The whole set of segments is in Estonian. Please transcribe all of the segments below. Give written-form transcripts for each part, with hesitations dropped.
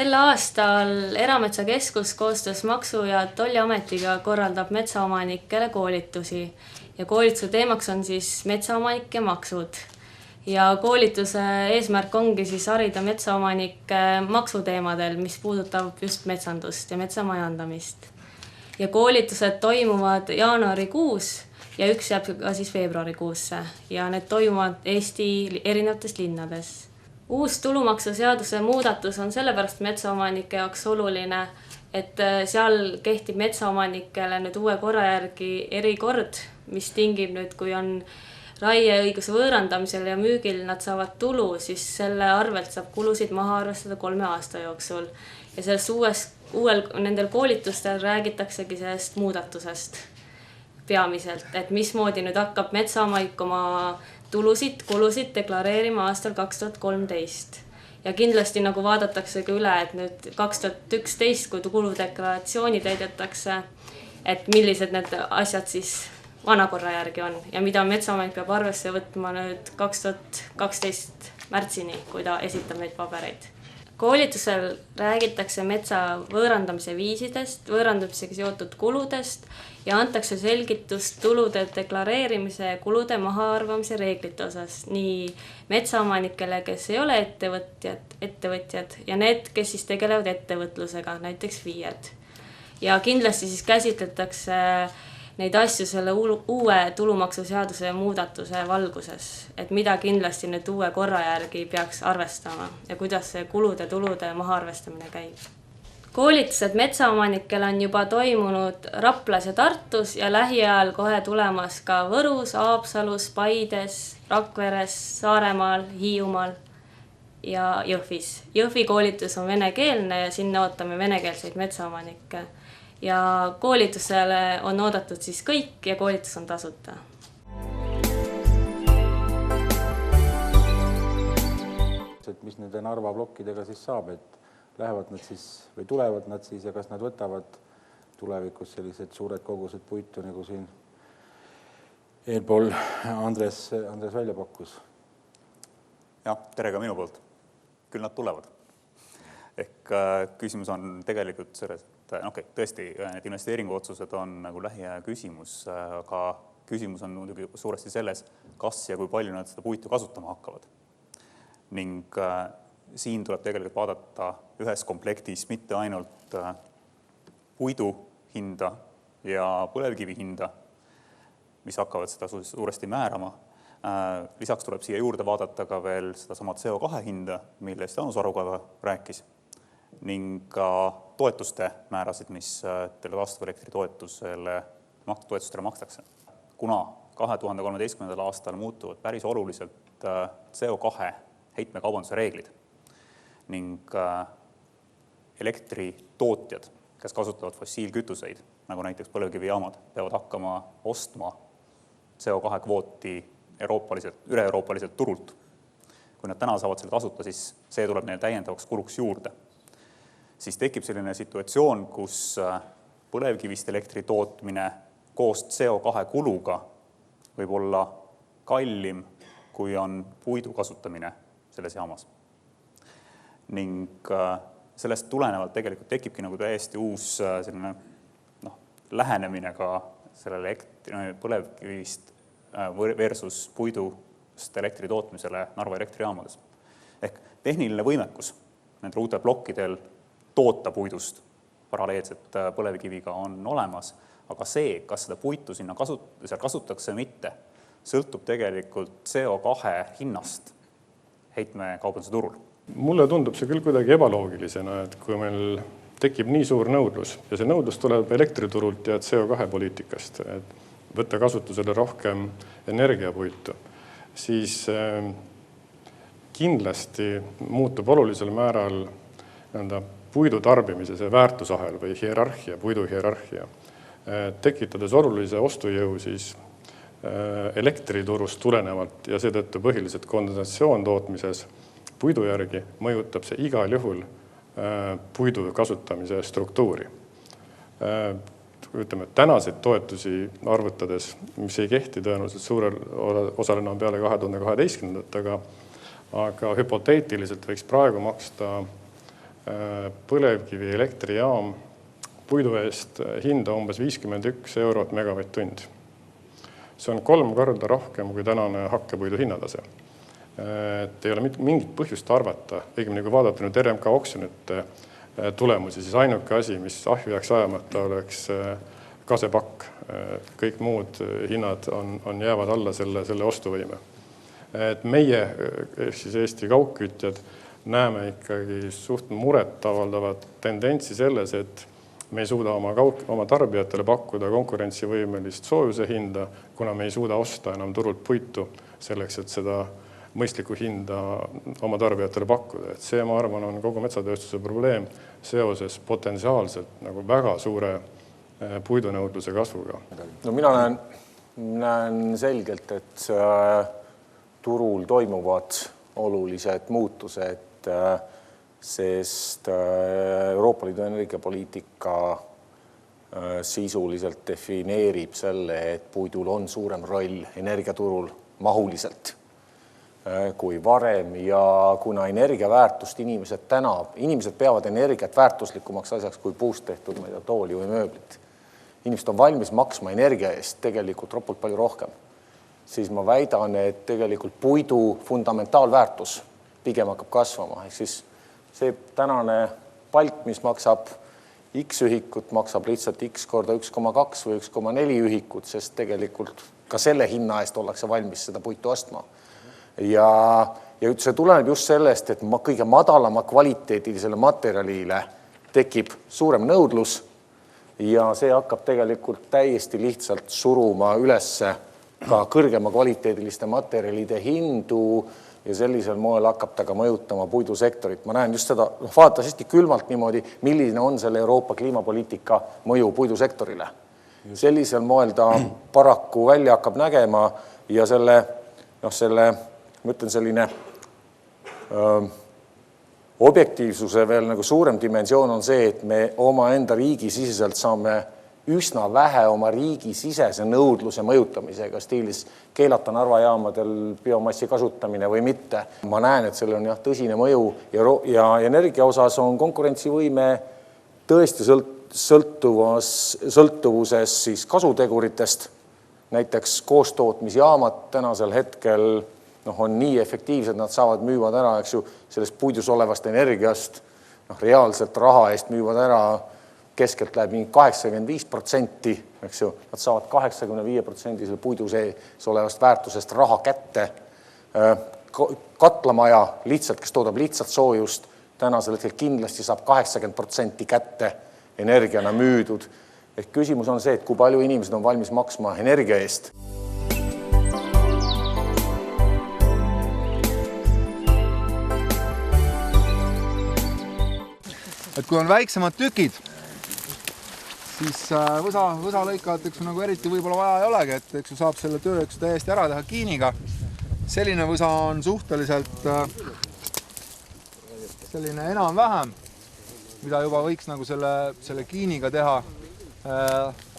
Sel aastal Erametsakeskus koostöös Maksu- ja Tolliametiga korraldab metsaomanikele koolitusi ja koolituse teemaks on siis metsaomanik ja maksud. Ja koolituse eesmärk ongi siis harida metsaomanikke maksuteemadel, mis puudutab just metsandust ja metsamajandamist. Ja koolitused toimuvad jaanuarikuus ja üks jääb ka siis veebruarikuusse ja need toimuvad Eesti erinevates linnades. Uus tulumaksuseaduse muudatus on sellepärast metsaomanike jaoks oluline, et seal kehtib metsaomanikele nüüd uue korra järgi erikord, mis tingib nüüd, kui on raieõiguse võõrandamisel ja müügil nad saavad tulu, siis selle arvelt saab kulusid maha arvestada 3 aasta jooksul. Ja sellest nendel koolitustel räägitaksegi sellest muudatusest peamiselt, et mismoodi nüüd hakkab metsaomanik oma kulusid deklareerima aastal 2013. Ja kindlasti nagu vaadataksegi üle, et nüüd 2011, kui kuludeklaratsiooni täidetakse, et millised need asjad siis vanakorra järgi on ja mida metsaomanik peab arvesse võtma nüüd 2012 märtsini, kui ta esitab neid pabereid. Koolitusel räägitakse metsa võõrandamise viisidest, võõrandamisega seotud kuludest ja antakse selgitust tulude deklareerimise ja kulude mahaarvamise reeglite osas nii metsaomanikele, kes ei ole ettevõtjad ja need, kes siis tegelevad ettevõtlusega, näiteks FIE-d. Ja kindlasti siis käsitletakse neid asju selle uue tulumaksuseaduse muudatuse valguses, et mida kindlasti nüüd uue korra järgi peaks arvestama ja kuidas see kulude-tulude mahaarvestamine käib. Koolitused metsaomanikele on juba toimunud Raplas ja Tartus ja lähiajal kohe tulemas ka Võrus, Haapsalus, Paides, Rakveres, Saaremaal, Hiiumaal ja Jõhvis. Jõhvi koolitus on venekeelne ja sinna ootame venekeelseid metsaomanikke. Ja koolitusele on oodatud siis kõik ja koolitus on tasuta. Mis nende Narva plokkidega siis saab, et lähevad nad siis või tulevad nad siis ja kas nad võtavad tulevikus sellised suured kogused puitu, nagu siin eelpool Andres välja pakkus? Jah, tere ka minu poolt. Küll nad tulevad. Ehk küsimus on tegelikult selles, tõesti, need investeeringuotsused on nagu lähiaja küsimus, aga küsimus on muidugi suuresti selles, kas ja kui palju nad seda puitu kasutama hakkavad. Ning siin tuleb tegelikult vaadata ühes komplektis mitte ainult puidu hinda ja põlevkivi hinda, mis hakkavad seda suuresti määrama. Lisaks tuleb siia juurde vaadata ka veel seda sama CO2 hinda, millest Jaanus Aruga rääkis, ning ka toetuste määrasid, mis teile taastuvelektri toetustele makstakse. Kuna 2013. aastal muutuvad päris oluliselt CO2 heitmekaubanduse reeglid ning elektritootjad, kes kasutavad fossiilkütuseid, nagu näiteks põlevkivijaamad, peavad hakkama ostma CO2 kvooti üle-euroopaliselt turult. Kui nad täna saavad selle tasuta, siis see tuleb neile täiendavaks kuluks juurde. Siis tekib selline situatsioon, kus põlevkivist elektri tootmine koos CO2 kuluga võib olla kallim, kui on puidu kasutamine selles jaamas. Ning sellest tulenevalt tegelikult tekibki nagu täiesti uus selline, lähenemine ka sellele põlevkivist versus puidust elektri tootmisele Narva elektrijaamades. Ehk tehniline võimekus nende uute plokkidel toota puidust paralleelselt põlevkiviga on olemas, aga see, kas seda puitu sinna kasutatakse mitte, sõltub tegelikult CO2 hinnast heitmekaubanduse turul. Mulle tundub see küll kuidagi ebaloogilisena, et kui meil tekib nii suur nõudlus ja see nõudlus tuleb elektriturult ja CO2 poliitikast, et võtta kasutusele rohkem energiapuitu, siis kindlasti muutub olulisel määral puidu tarbimise see väärtusahel või hierarhia, puidu hierarhia, tekitades olulise ostujõu siis elektriturust tulenevalt ja seetõttu põhiliselt kondensatsioon tootmises puidu järgi mõjutab see igal juhul puidu kasutamise struktuuri. Ütleme, tänaseid toetusi arvutades, mis ei kehti tõenäoliselt suurel osal enam peale 2012. Aga hüpoteetiliselt võiks praegu maksta põlevkivi elektrijaam puidu eest hinda umbes 51 eurot megavatt-tund. See on 3 korda rohkem kui tänane hakkepuidu hinnatase. Et ei ole mingit põhjust arvata, õigemini kui vaadata nüüd RMK oksjonite tulemusi, siis ainuke asi, mis ahju jääks ajamata, oleks kasepakk. Kõik muud hinnad jäävad alla selle ostuvõime. Et meie, siis Eesti kaugkütjad, näeme ikkagi suht muret avaldavat tendentsi selles, et me ei suuda oma tarbijatele pakkuda konkurentsivõimelist soojuse hinda, kuna me ei suuda osta enam turult puitu selleks, et seda mõistlikku hinda oma tarbijatele pakkuda. Et see, ma arvan, on kogu metsatööstuse probleem seoses potentsiaalselt nagu väga suure puidunõudluse kasvuga. No mina näen selgelt, et turul toimuvad olulised muutused, sest Euroopa Liidu energiapoliitika sisuliselt defineerib selle, et puidul on suurem roll energiaturul mahuliselt kui varem ja kuna energiaväärtust inimesed peavad energiat väärtuslikumaks asjaks kui puust tehtud tooli või mööblit. Inimesed on valmis maksma energia eest tegelikult ropult palju rohkem. Siis ma väidan, et tegelikult puidu fundamentaalväärtus pigem hakkab kasvama. Ehk siis see tänane palk, mis maksab X ühikut, maksab lihtsalt X korda 1,2 või 1,4 ühikut, sest tegelikult ka selle hinna eest ollakse valmis seda puitu ostma. Ja see tuleneb just sellest, et kõige madalama kvaliteedilisele materjalile tekib suurem nõudlus ja see hakkab tegelikult täiesti lihtsalt suruma ülesse ka kõrgema kvaliteediliste materjalide hindu ja sellisel moel hakkab ta ka mõjutama puidusektorit. Ma näen just seda, vaadates hästi külmalt niimoodi, milline on selle Euroopa kliimapoliitika mõju puidusektorile. Sellisel moel ta paraku välja hakkab nägema ja ma ütlen selline objektiivsuse veel nagu suurem dimensioon on see, et me oma enda riigi siseselt saame üsna vähe oma riigi sisese nõudluse mõjutamisega stiilis keelata Narva jaamadel biomassi kasutamine või mitte. Ma näen, et sellel on tõsine mõju ja energia osas on konkurentsivõime tõesti sõltuvuses siis kasuteguritest. Näiteks koostootmisjaamad tänasel hetkel on nii efektiivsed, nad saavad müüvad ära, eks ju, sellest puidus olevast energiast, reaalselt raha eest müüvad ära, keskelt läheb 85%, eks ju, nad saavad 85% puidu sees olevast väärtusest raha kätte. Katlamaja lihtsalt, kes toodab lihtsalt soojust, tänasel hetkel kindlasti saab 80% kätte energiana müüdud. Ehk küsimus on see, et kui palju inimesed on valmis maksma energia eest. Et kui on väiksemad tükid, siis võsa lõikavad nagu eriti võib-olla vaja ei olegi, et saab selle töö täiesti ära teha kiiniga. Selline võsa on suhteliselt selline enam-vähem, mida juba võiks nagu selle kiiniga teha.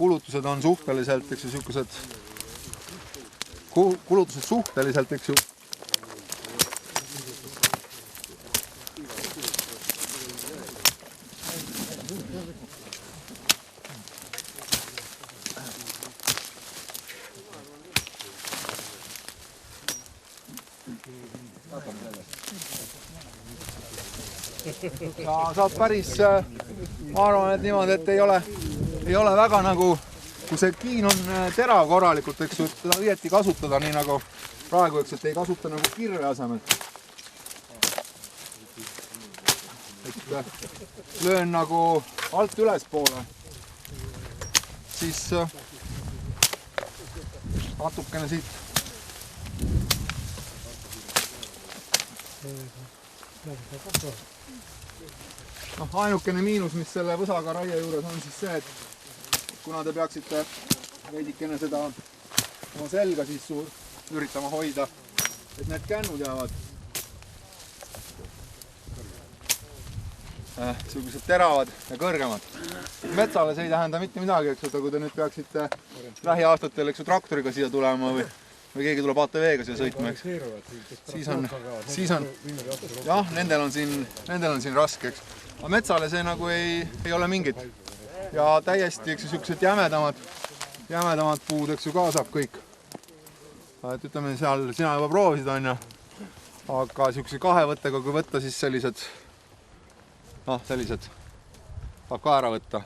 Kulutused on suhteliselt, ja saab päris, ma arvan, et niimoodi, et ei ole väga nagu, kui see kiin on terav korralikult, eks ju, et seda õieti kasutada nii nagu praegu, eks, et ei kasuta nagu kirve asemel. Et löön nagu alt üles poole, siis natukene siit ainukene miinus, mis selle võsaga raie juures on siis see, et kuna te peaksite veidikene seda oma selga siis üritama hoida, et need kännud jäävad sellised teravad ja kõrgemad. Metsale see ei tähenda mitte midagi, eks, kui te nüüd peaksite lähiaastatel traktoriga siia tulema või või keegi tuleb ATV-ga siia sõitma, eks. Siis on, jah, nendel on siin raske, eks. Aga metsale see nagu ei ole mingit. Ja täiesti, eks ju, siuksed jämedamad puud, eks ju, kaasab kõik. Et ütleme seal, sina juba proovisid, on ju. Aga siukse kahevõttega, kui võtta, siis sellised saab ka ära võtta.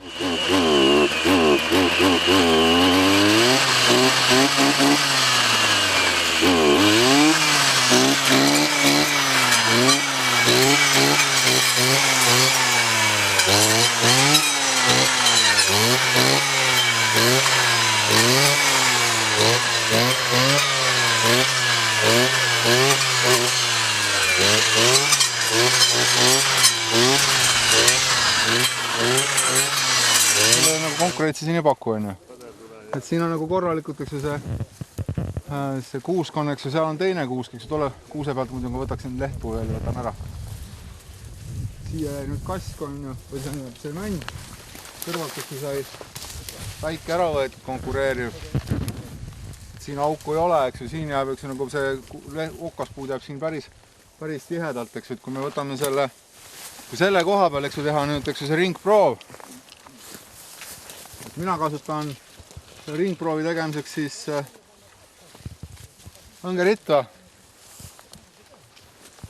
Konkurentsi siin ei paku, on ju. Et siin on nagu korralikult, eks ju, see kuuskon, eks ju, seal on teine kuusk, eks ju, tolle kuuse pealt muidu, kui võtaksin lehtpuu veel, võtan ära. Siia jäi nüüd kask, on ju, või see mänd. Kõrvalt, eks ju, sai väike ära võetud konkureeriv. Siin auku ei ole, eks ju, siin jääb, eks ju, nagu see okaspuud jääb siin päris tihedalt, eks ju, et kui me võtame selle koha peal, eks ju, teha nüüd, eks ju, see ringproov. Mina kasutan ringproovi tegemiseks siis õngeritta.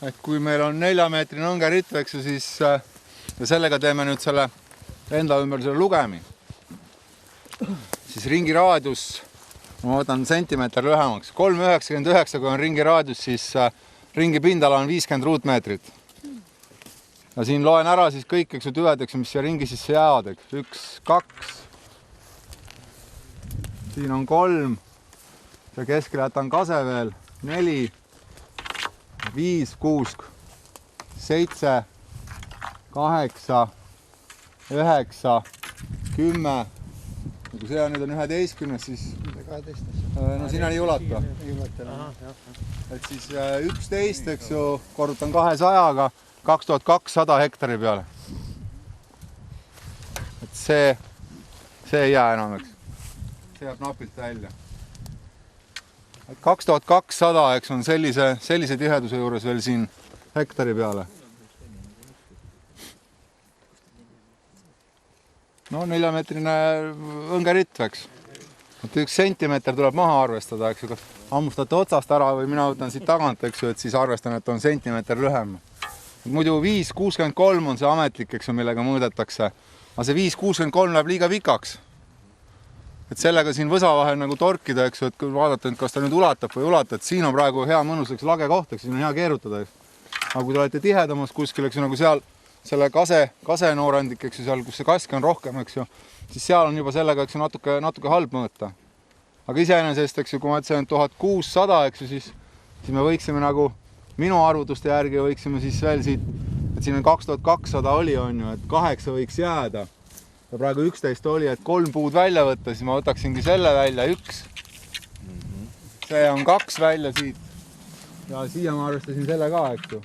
Et kui meil on 4-meetrine õngeritt, eks ju, siis ja sellega teeme nüüd selle enda ümber selle lugemi. Siis ringi raadius, ma võtan sentimeeter lühemaks. 3,99, kui on ringi raadius, siis ringi pindala on 50 ruutmeetrit. Ja siin loen ära siis kõik, eks ju, tüved, eks ju, mis siia ringi sisse jäävad. 1, 2. Siin on 3, ja keskele jätan kase veel, 4, 5, 6, 7, 8, 9, 10, kui see on nüüd on 11, siis no sinna ei ulata. Et siis 11, eks ju, korrutan 200-ga, 2200 hektari peale. Et see ei jää enam, eks. See jääb napilt välja. 2200, eks on sellise tiheduse juures veel siin hektari peale. No 4-meetrine õngeritt, eks. 1 sentimeeter tuleb maha arvestada, eks ju. Ammustate otsast ära või mina võtan siit tagant, eks ju, et siis arvestan, et on sentimeeter lühem. Muidu 5,63 on see ametlik, eks ju, millega mõõdetakse. Aga see 5,63 läheb liiga pikaks. Et sellega siin võsa vahel nagu torkida, eks ju, et kui vaadata, kas ta nüüd ulatab või ulatab, et siin on praegu hea mõnuseks lage koht, eks siin on hea keerutada. Aga kui te olete tihedamas kuskil, eks ju, nagu seal selle kase noorandik, eks ju, seal, kus see kask on rohkem, eks ju, siis seal on juba sellega, eks ju, natuke halb mõõta. Aga iseenesest, eks ju, kui ma ütlesin 1600, eks ju, siis me võiksime nagu minu arvutuste järgi võiksime siis veel siit, et siin on 2200 oli, on ju, et 8 võiks jääda. Ja praegu 11 oli, et 3 puud välja võtta, siis ma võtaksingi selle välja 1. See on 2 välja siit. Ja siia ma arvestasin selle ka, eks ju.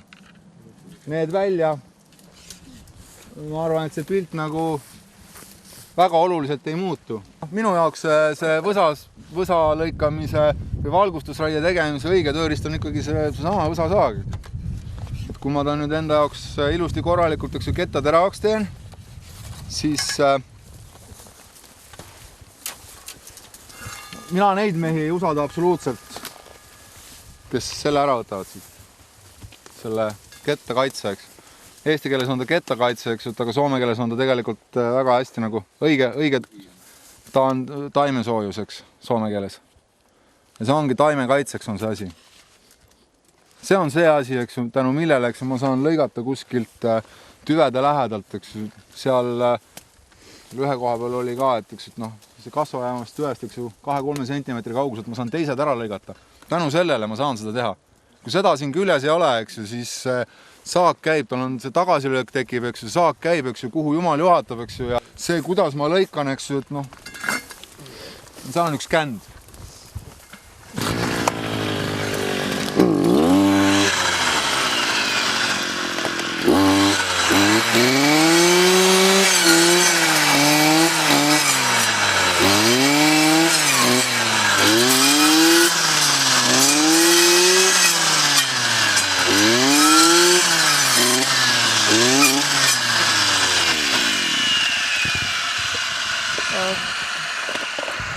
Need välja. Ma arvan, et see pilt nagu väga oluliselt ei muutu. Minu jaoks see võsa lõikamise või valgustusraie tegemise õige tööriist on ikkagi see sama võsasaag. Et kui ma ta nüüd enda jaoks ilusti korralikult, eks ju, ketta teravaks teen, siis mina neid mehi ei usalda absoluutselt, kes selle ära võtavad siit. Selle ketta kaitse, eks. Eesti keeles on ta ketta kaitse, eks, aga soome keeles on ta tegelikult väga hästi nagu õige ta on taimesoojuseks soome keeles. Ja see ongi taimekaitseks on see asi. See on see asi, eks, tänu millele, eks, ma saan lõigata kuskilt tüvede lähedalt, eks, seal ühe koha peal oli ka, et eks, noh, see kasvajäämast tüvest, eks ju, 2-3 sentimeetri kauguselt ma saan teised ära lõigata. Tänu sellele ma saan seda teha. Kui seda siin küljes ei ole, eks ju, siis saak käib, tal on see tagasilöök tekib, eks ju, saak käib, eks ju, kuhu jumal juhatab, eks ju, ja see, kuidas ma lõikan, eks ju, et noh, seal on üks känd.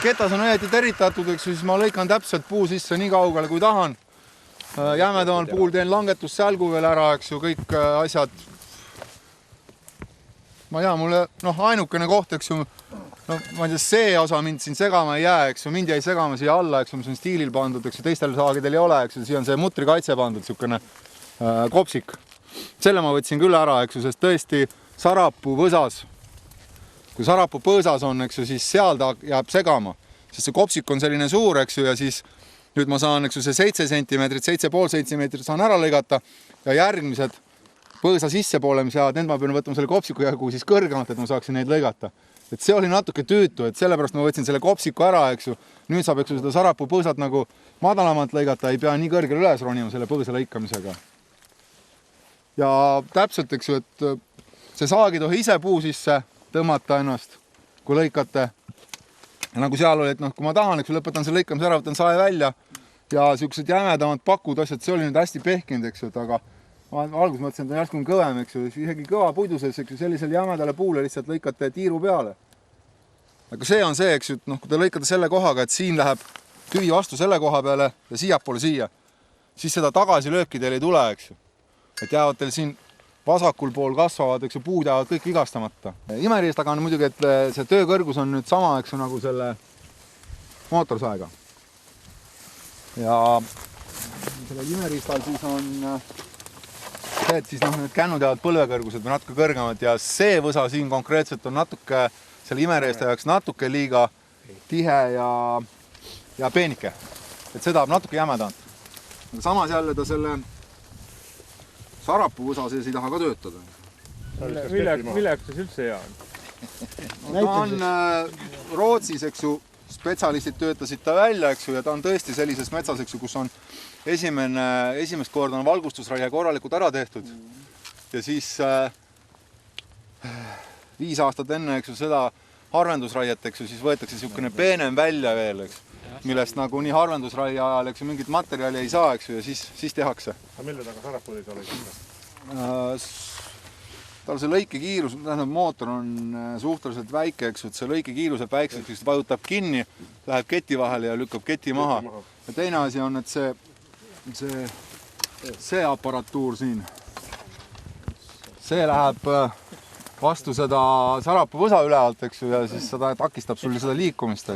ketas on õieti teritatud, eks ju, siis ma lõikan täpselt puu sisse nii kaugele, kui tahan. Jämedamal puul teen langetussälgu veel ära, eks ju, kõik asjad. Ma ei tea, mulle ainukene koht, eks ju, ma ei tea, see osa mind siin segama ei jää, eks ju, mind jäi segama siia alla, eks ju, mis on stiilil pandud, eks ju, teistel saagidel ei ole, eks ju, siia on see mutrikaitse pandud, niisugune kopsik. Selle ma võtsin küll ära, eks ju, sest tõesti sarapuu võsas, kui sarapuu põõsas on, eks ju, siis seal ta jääb segama, sest see kopsik on selline suur, eks ju, ja siis nüüd ma saan, eks ju, see 7 sentimeetrit, 7,5 sentimeetrit saan ära lõigata ja järgmised põõsa sissepoole, mis jäävad, need ma pean võtma selle kopsiku jagu siis kõrgemalt, et ma saaksin neid lõigata. Et see oli natuke tüütu, et sellepärast ma võtsin selle kopsiku ära, eks ju. Nüüd saab, eks ju, seda sarapuu põõsat nagu madalamalt lõigata, ei pea nii kõrgele üles ronima selle põõsa lõikamisega. Ja täpselt, eks ju, et see saag ei tohi ise puu sisse tõmmata ennast, kui lõikate. Ja nagu seal oli, et kui ma tahan, eks ju, lõpetan selle lõikamise ära, võtan sae välja ja siuksed jämedamad pakud asjad, see oli nüüd hästi pehkinud, eks ju, et aga ma alguses mõtlesin, et on järsku kõvem, eks ju, isegi kõva puiduses, eks ju, sellisel jämedale puule lihtsalt lõikate tiiru peale. Aga see on see, eks ju, kui te lõikate selle kohaga, et siin läheb tüvi vastu selle koha peale ja siiapoole siia, siis seda tagasi lööki teil ei tule, eks ju. Et jäävad teil siin vasakul pool kasvavad, eks ju, puud jäävad kõik vigastamata. Imeriistaga on muidugi, et see töökõrgus on nüüd sama, eks ju, nagu selle mootorsaega. Ja sellel imeriistal siis on see, et siis need kännud jäävad põlvekõrgused või natuke kõrgemad ja see võsa siin konkreetselt on natuke selle imeriista jaoks natuke liiga tihe ja peenike. Et see tahab natuke jämedant. Samas jälle ta selle sarapuu võsa sees ei taha ka töötada. Milleks see üldse hea on? Ta on Rootsis, eks ju, spetsialistid töötasid ta välja, eks ju, ja ta on tõesti sellises metsas, eks ju, kus on esimest korda on valgustusraie korralikult ära tehtud ja siis 5 aastat enne, eks ju, seda harvendusraiet, eks ju, siis võetakse niisugune peenem välja veel, eks, millest nagu nii harvendusraie ajal, eks ju, mingit materjali ei saa, eks ju, ja siis tehakse. Aga mille taga sarapuud ei saa lõikida? Tal see lõikekiirus, tähendab, mootor on suhteliselt väike, eks ju, et see lõikekiirus jääb väikseks, siis vajutab kinni, läheb keti vahele ja lükkab keti maha. Ja teine asi on, et see aparatuur siin, see läheb vastu seda sarapuu võsa üle alt, eks ju, ja siis seda takistab sul seda liikumist.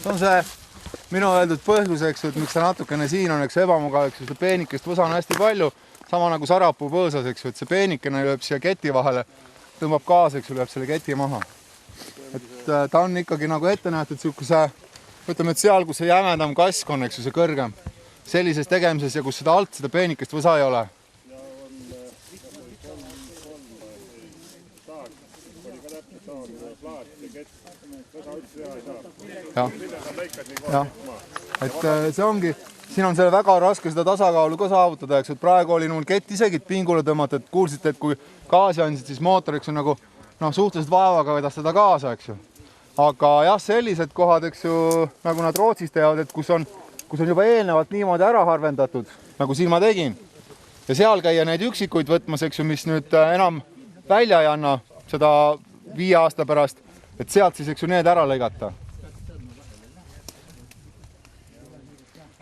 On see minu öeldud põhjus, eks, et miks ta natukene siin on, eks, ebamugav, eks, seda peenikest võsa on hästi palju, sama nagu sarapuu põõsas, eks, et see peenikene lööb siia keti vahele, tõmbab kaasa, eks, lööb selle keti maha. Et ta on ikkagi nagu ette nähtud niisuguse, ütleme, et seal, kus see jämedam kask on, eks, see kõrgem, sellises tegemises ja kus seda alt, seda peenikest võsa ei ole. Jah, et see ongi, siin on selle väga raske seda tasakaalu ka saavutada, eks, et praegu oli mul kett isegi pingule tõmmata, et kuulsite, et kui gaasi andsid, siis mootor, eks ju, nagu suhteliselt vaevaga vedas seda kaasa, eks ju. Aga jah, sellised kohad, eks ju, nagu nad Rootsis teevad, et kus on juba eelnevalt niimoodi ära harvendatud, nagu siin ma tegin. Ja seal käia neid üksikuid võtmas, eks ju, mis nüüd enam välja ei anna seda 5 aasta pärast, et sealt siis, eks ju, need ära lõigata.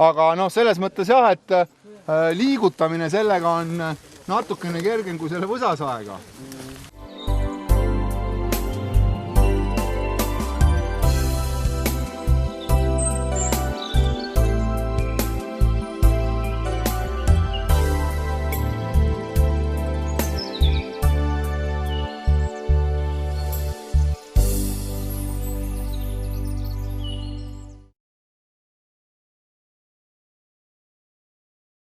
Aga selles mõttes jah, et liigutamine sellega on natukene kergem kui selle võsasaega.